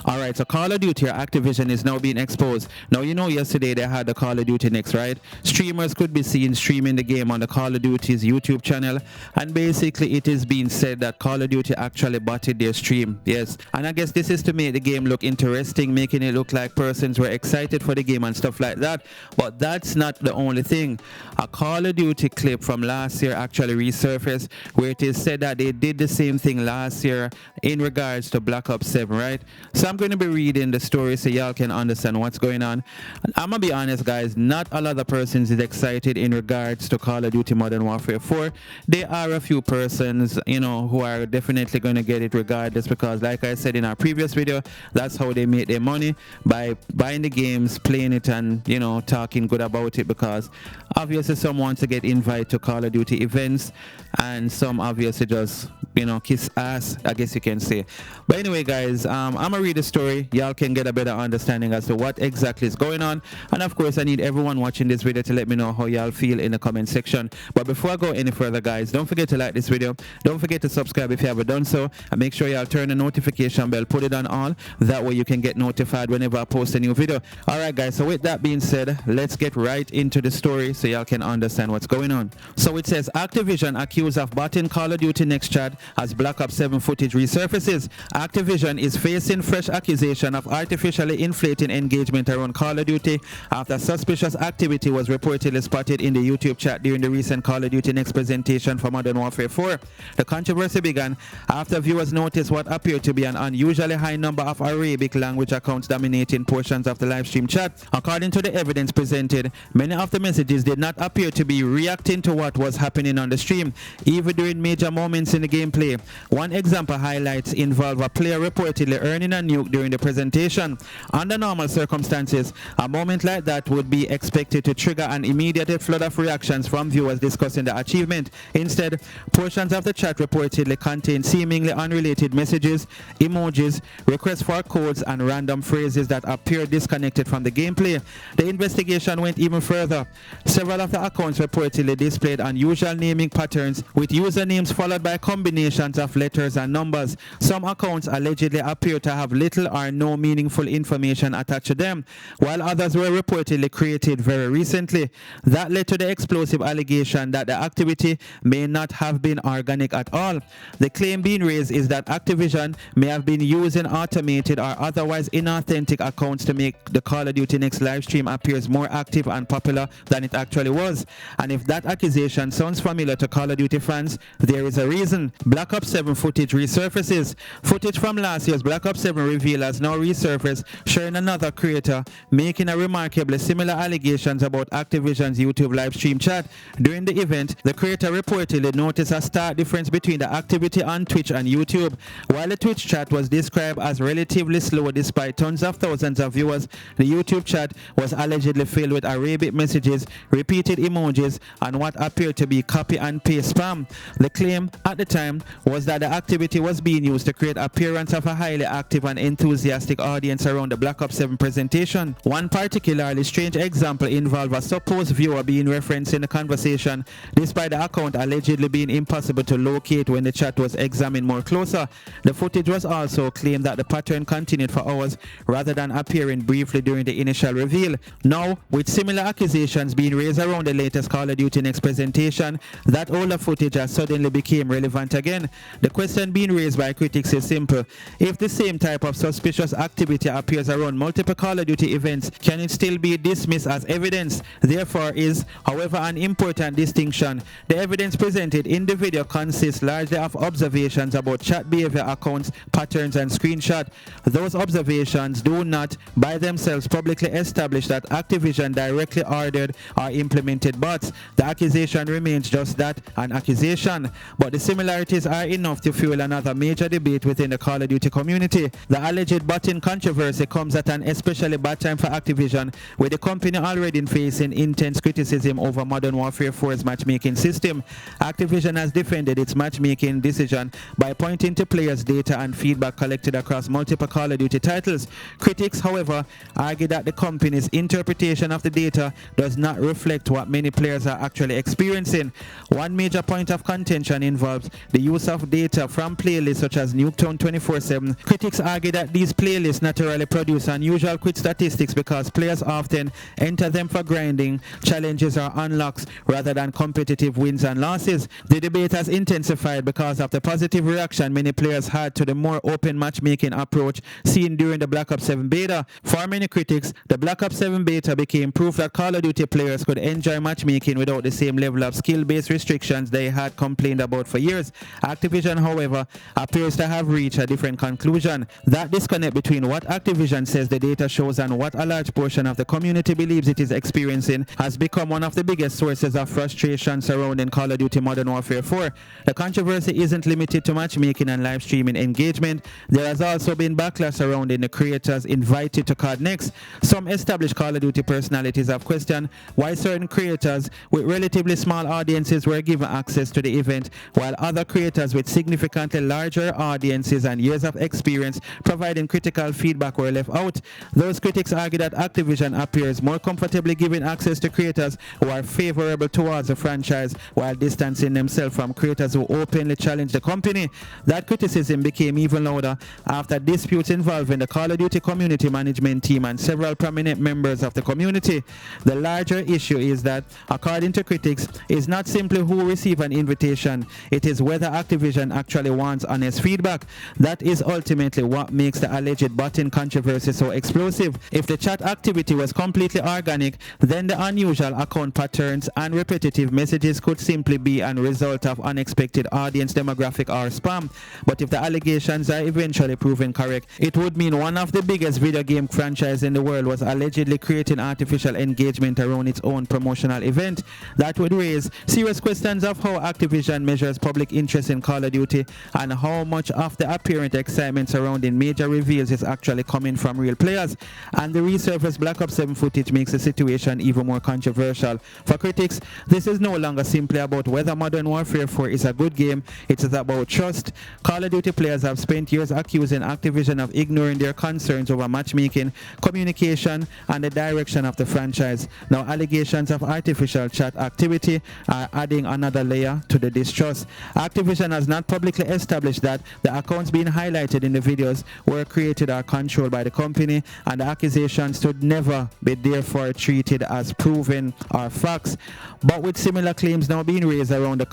Alright, so Call of Duty or Activision is now being exposed. Now, you know, yesterday they had the Call of Duty next, right? Streamers could be seen streaming the game on the Call of Duty's YouTube channel, and basically it is being said that Call of Duty actually botted their stream. Yes, and I guess this is to make the game look interesting, making it look like persons were excited for the game and stuff like that. But that's not the only thing. A Call of Duty clip from last year actually resurfaced, where it is said that they did the same thing last year in regards to Black Ops 7, right? So I'm going to be reading the story so y'all can understand what's going on. And I'm going to be honest, guys, not a lot of persons is excited in regards to Call of Duty Modern Warfare 4. There are a few persons, you know, who are definitely going to get it regardless, because like I said in our previous video, that's how they make their money, by buying the games, playing it, and, you know, talking good about it, because obviously some want to get invited to Call of Duty events, and some obviously just, you know, kiss ass, I guess you can say. But anyway, guys, I'm gonna read the story. Y'all can get a better understanding as to what exactly is going on, and of course I need everyone watching this video to let me know how y'all feel in the comment section. But before I go any further, guys, don't forget to like this video, don't forget to subscribe if you haven't done so, and make sure y'all turn the notification bell, put it on all, that way you can get notified whenever I post a new video. Alright, guys, so with that being said, let's get right into the story so y'all can understand what's going on. So it says, Activision accused of botting Call of Duty next chat as Black Ops 7 footage resurfaces. Activision is facing fresh accusation of artificially inflating engagement around Call of Duty after suspicious activity was reportedly spotted in the YouTube chat during the recent Call of Duty Next presentation for Modern Warfare 4. The controversy began after viewers noticed what appeared to be an unusually high number of Arabic language accounts dominating portions of the live stream chat. According to the evidence presented, many of the messages did not appear to be reacting to what was happening on the stream, even during major moments in the gameplay. One example highlights involve a player reportedly earning a nuke during the presentation. Under normal circumstances, a moment like that would be expected to trigger an immediate flood of reactions from viewers discussing the achievement. Instead, portions of the chat reportedly contain seemingly unrelated messages, emojis, requests for codes, and random phrases that appear disconnected from the gameplay. The investigation went even further. Several of the accounts reportedly displayed unusual naming patterns, with usernames followed by combinations of letters and numbers. Some accounts allegedly appear to have little or no meaningful information attached to them, while others were reportedly created very recently. That led to the explosive allegation that the activity may not have been organic at all. The claim being raised is that Activision may have been using automated or otherwise inauthentic accounts to make the Call of Duty Next live stream appears more active and popular than it actually was. And if that accusation sounds familiar to Call of Duty fans, there is a reason. Black Ops 7 footage resurfaces. Footage from last year's Black Ops 7 reveal has now resurfaced, showing another creator making a remarkably similar allegations about Activision's YouTube live stream chat. During the event, the creator reportedly noticed a stark difference between the activity on Twitch and YouTube. While the Twitch chat was described as relatively slow despite tons of thousands of viewers, the YouTube chat was allegedly filled with Arabic messages, repeated emojis, and what appeared to be copy and paste spam. The claim at the time was that the activity was being used to create appearance of a highly active and enthusiastic audience around the Black Ops 7 presentation. One particularly strange example involved a supposed viewer being referenced in the conversation, despite the account allegedly being impossible to locate when the chat was examined more closer. The footage was also claimed that the pattern continued for hours rather than appearing briefly during the initial reveal. Now, with similar accusations being raised around the latest Call of Duty Next presentation, that older footage has suddenly became relevant again. The question being raised by critics is simple. If the same type of suspicious activity appears around multiple Call of Duty events, can it still be dismissed as evidence? Therefore is, however, an important distinction. The evidence presented in the video consists largely of observations about chat behavior, accounts, patterns, and screenshots. Those observations do not, by themselves, publicly establish that Activision directly ordered or implemented bots. The accusation remains just that, an accusation. But the similarities are enough to fuel another major debate within the Call of Duty community. The alleged botting controversy comes at an especially bad time for Activision, with the company already facing intense criticism over Modern Warfare 4's matchmaking system. Activision has defended its matchmaking decision by pointing to players' data and feedback collected across multiple Call of Duty titles. Critics, however, argue that the company's interpretation of the data does not reflect what many players are actually experiencing. One major point of contention involves the use of data from playlists such as Nuketown 24/7. Critics argue argue that these playlists naturally produce unusual quit statistics because players often enter them for grinding, challenges or unlocks rather than competitive wins and losses. The debate has intensified because of the positive reaction many players had to the more open matchmaking approach seen during the Black Ops 7 beta. For many critics, the Black Ops 7 beta became proof that Call of Duty players could enjoy matchmaking without the same level of skill-based restrictions they had complained about for years. Activision, however, appears to have reached a different conclusion. That disconnect between what Activision says the data shows and what a large portion of the community believes it is experiencing has become one of the biggest sources of frustration surrounding Call of Duty Modern Warfare 4. The controversy isn't limited to matchmaking and live streaming engagement. There has also been backlash surrounding the creators invited to COD Next. Some established Call of Duty personalities have questioned why certain creators with relatively small audiences were given access to the event, while other creators with significantly larger audiences and years of experience providing critical feedback were left out. Those critics argue that Activision appears more comfortably giving access to creators who are favorable towards the franchise while distancing themselves from creators who openly challenge the company. That criticism became even louder after disputes involving the Call of Duty community management team and several prominent members of the community. The larger issue is that, according to critics, it's not simply who receives an invitation, it is whether Activision actually wants honest feedback. That is ultimately what makes the alleged botting controversy so explosive. If the chat activity was completely organic, then the unusual account patterns and repetitive messages could simply be a result of unexpected audience demographic or spam. But if the allegations are eventually proven correct, it would mean one of the biggest video game franchises in the world was allegedly creating artificial engagement around its own promotional event. That would raise serious questions of how Activision measures public interest in Call of Duty and how much of the apparent excitement surrounding major reveals is actually coming from real players. And the resurfaced Black Ops 7 footage makes the situation even more controversial. For critics, this is no longer simply about whether Modern Warfare 4 is a good game, it is about trust. Call of Duty players have spent years accusing Activision of ignoring their concerns over matchmaking, communication, and the direction of the franchise. Now, allegations of artificial chat activity are adding another layer to the distrust. Activision has not publicly established that the accounts being highlighted in the videos were created or controlled by the company, and the accusations should never be therefore treated as proven or facts. But with similar claims now being raised around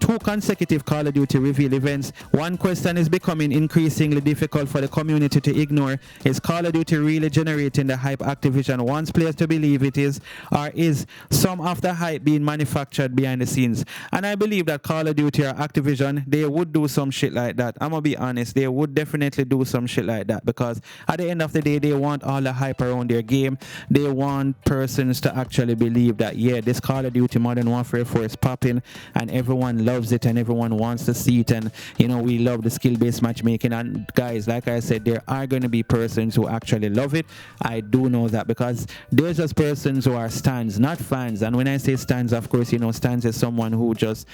two consecutive Call of Duty reveal events, one question is becoming increasingly difficult for the community to ignore. Is Call of Duty really generating the hype Activision wants players to believe it is, or is some of the hype being manufactured behind the scenes? And I believe that Call of Duty or Activision, they would do some shit like that. I'm gonna be honest, they would definitely do some shit like that, because at the end of the day, they want all the hype around their game. They want persons to actually believe that, yeah, this Call of Duty Modern Warfare 4 is popping and everyone loves it and everyone wants to see it, and you know, we love the skill-based matchmaking. And guys, like I said, there are going to be persons who actually love it. I do know that, because there's just persons who are stans, not fans. And when I say stans, of course, you know, stans is someone who just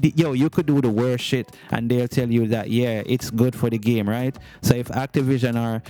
you could do the worst shit and they'll tell you that, yeah, it's good for the game, right? So if Activision or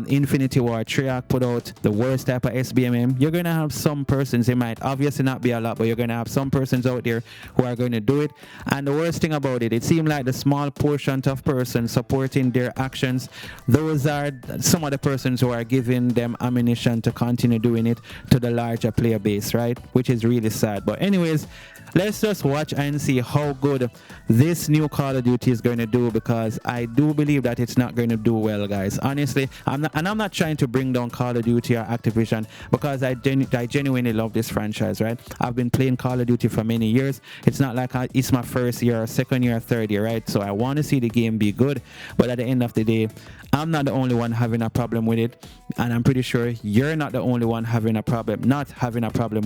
Infinity Ward, Treyarch put out the worst type of SBMM, you're going to have some persons, it might obviously not be a lot, but you're going to have some persons out there who are going to do it. And the worst thing about it, it seemed like the small portion of persons supporting their actions, those are some of the persons who are giving them ammunition to continue doing it to the larger player base, right? Which is really sad. But anyways, let's just watch and see how good this new Call of Duty is going to do, because I do believe that it's not going to do well, guys. Honestly, I'm not trying to bring down Call of Duty or Activision, because I genuinely love this franchise, right? I've been playing Call of Duty for many years. It's not like it's my first year or second year or third year, right? So I want to see the game be good, but at the end of the day, I'm not the only one having a problem with it, and I'm pretty sure you're not the only one having a problem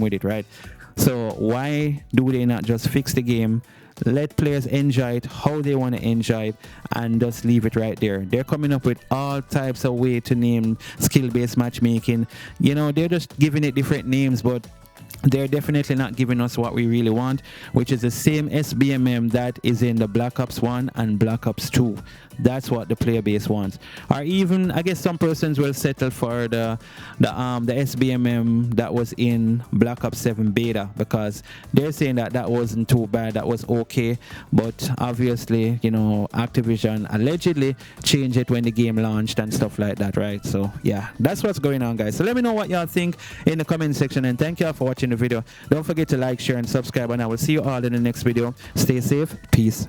with it, right? So why do they not just fix the game, let players enjoy it how they want to enjoy it, and just leave it right there? They're coming up with all types of way to name skill-based matchmaking. You know, they're just giving it different names, but they're definitely not giving us what we really want, which is the same SBMM that is in the Black Ops 1 and Black Ops 2. That's what the player base wants. Or even, I guess some persons will settle for the SBMM that was in Black Ops 7 beta, because they're saying that that wasn't too bad, that was okay. But obviously, you know, Activision allegedly changed it when the game launched and stuff like that, right? So yeah, that's what's going on, guys. So let me know what y'all think in the comment section, and thank y'all for watching the video. Don't forget to like, share, and subscribe, and I will see you all in the next video. Stay safe. Peace.